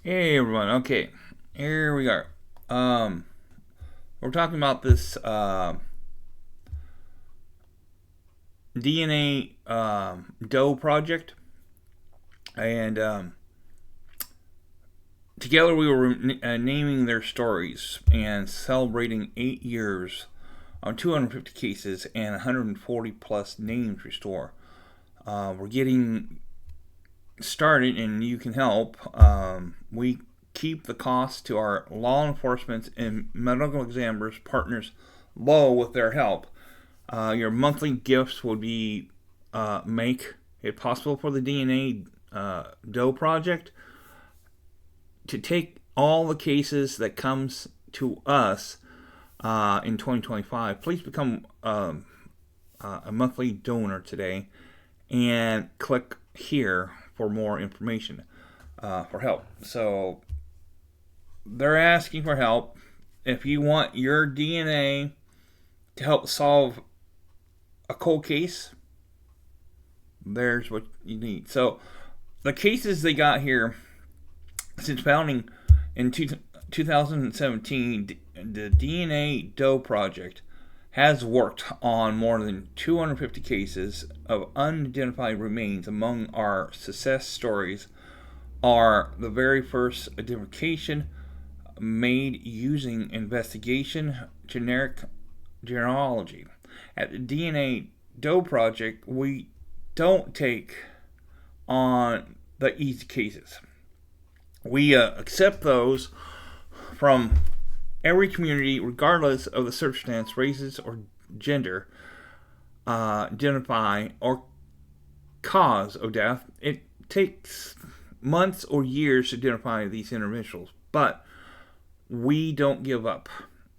Hey everyone, okay, here we are. Um, we're talking about this DNA Doe Project, and together we were naming their stories and celebrating 8 years on 250 cases and 140 plus names restored. We're getting started, and you can help. We keep the cost to our law enforcement and medical examiners partners low with their help. Your monthly gifts would be make it possible for the DNA Doe Project to take all the cases that comes to us in 2025. Please become a monthly donor today and click here for more information for help. So they're asking for help. If you want your DNA to help solve a cold case, there's what you need. So the cases they got here since founding in 2017, the DNA Doe Project has worked on more than 250 cases of unidentified remains. Among our success stories are the very first identification made using investigation generic genealogy. At the DNA Doe Project, we don't take on the easy cases. We accept those from every community, regardless of the circumstance, races, or gender, identify, or cause of death. It takes months or years to identify these individuals, but we don't give up.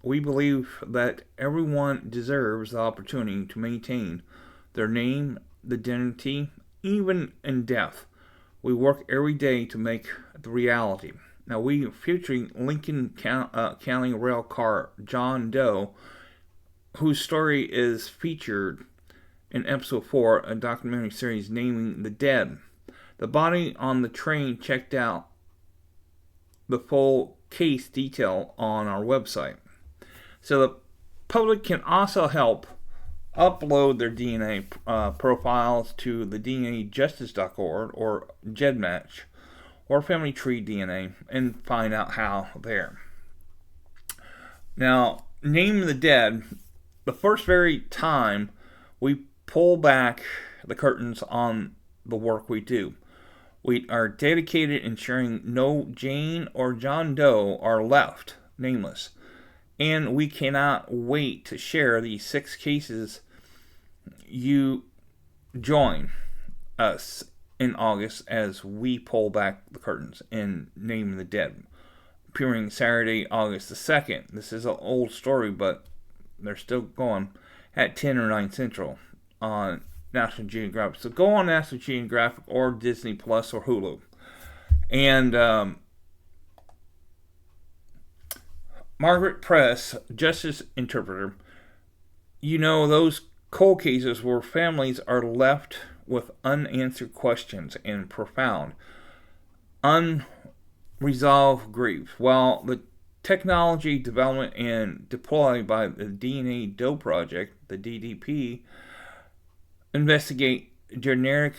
We believe that everyone deserves the opportunity to maintain their name, identity, even in death. We work every day to make the reality. Now, we are featuring Lincoln County rail car John Doe, whose story is featured in episode 4, a documentary series naming the dead. The body on the train checked out the full case detail on our website. So the public can also help upload their DNA profiles to the DNAjustice.org or GEDmatch or Family Tree DNA and find out how there. Now, name the dead. The first very time we pull back the curtains on the work we do. We are dedicated ensuring no Jane or John Doe are left nameless. And we cannot wait to share these 6 cases. You join us in August as we pull back the curtains and name the dead. Appearing Saturday, August the 2nd. This is an old story, but they're still going at 10 or 9 Central on National Geographic. So go on National Geographic or Disney Plus or Hulu. And Margaret Press, justice interpreter, you know, those cold cases where families are left with unanswered questions and profound, unresolved grief. While the technology development and deployed by the DNA Doe Project, the DDP, investigate generic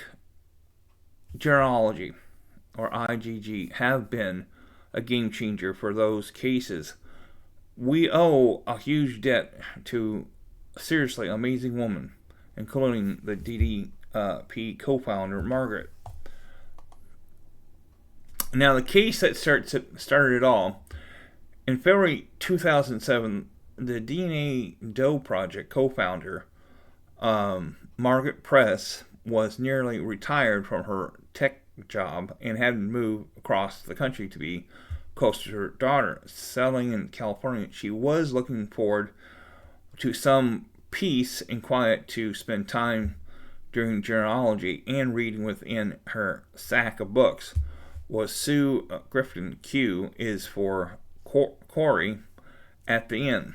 genealogy, or IgG, have been a game changer for those cases. We owe a huge debt to a seriously amazing woman, including the DDP co-founder Margaret. Now, the case that started it all in February 2007, the DNA Doe Project co-founder Margaret Press was nearly retired from her tech job and had moved across the country to be close to her daughter. Settling in California, she was looking forward to some peace and quiet to spend time during genealogy and reading within her sack of books. Was Sue Griffin Q is for Corey at the end.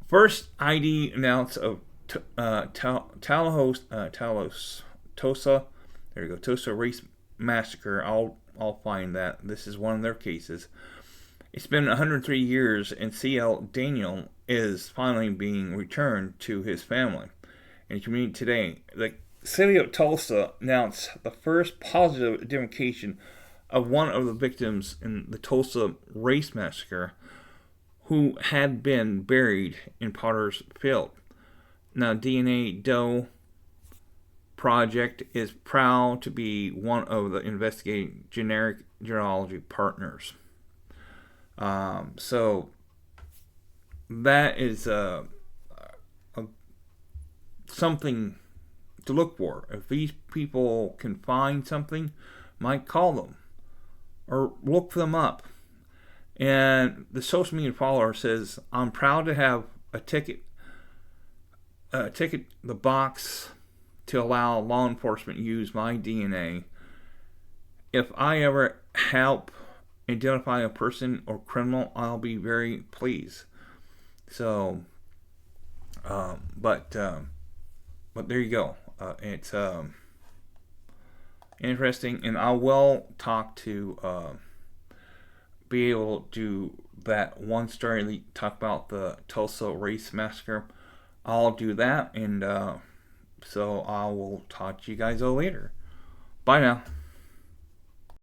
First ID announced of Tosa, there you go, Tosa race massacre. I'll find that. This is one of their cases. It's been 103 years, and C.L. Daniel is finally being returned to his family and community today. The city of Tulsa announced the first positive identification of one of the victims in the Tulsa race massacre, who had been buried in Potter's Field. Now, DNA Doe Project is proud to be one of the investigating genealogy partners. So that is something to look for. If these people can find something, might call them or look them up. And the social media follower says, "I'm proud to have a ticket the box to allow law enforcement use my DNA. If I ever help identify a person or criminal, I'll be very pleased." So, but there you go. It's interesting, and I will talk to be able to do that one story, talk about the Tulsa race massacre. I'll do that, and so I will talk to you guys all later. Bye now.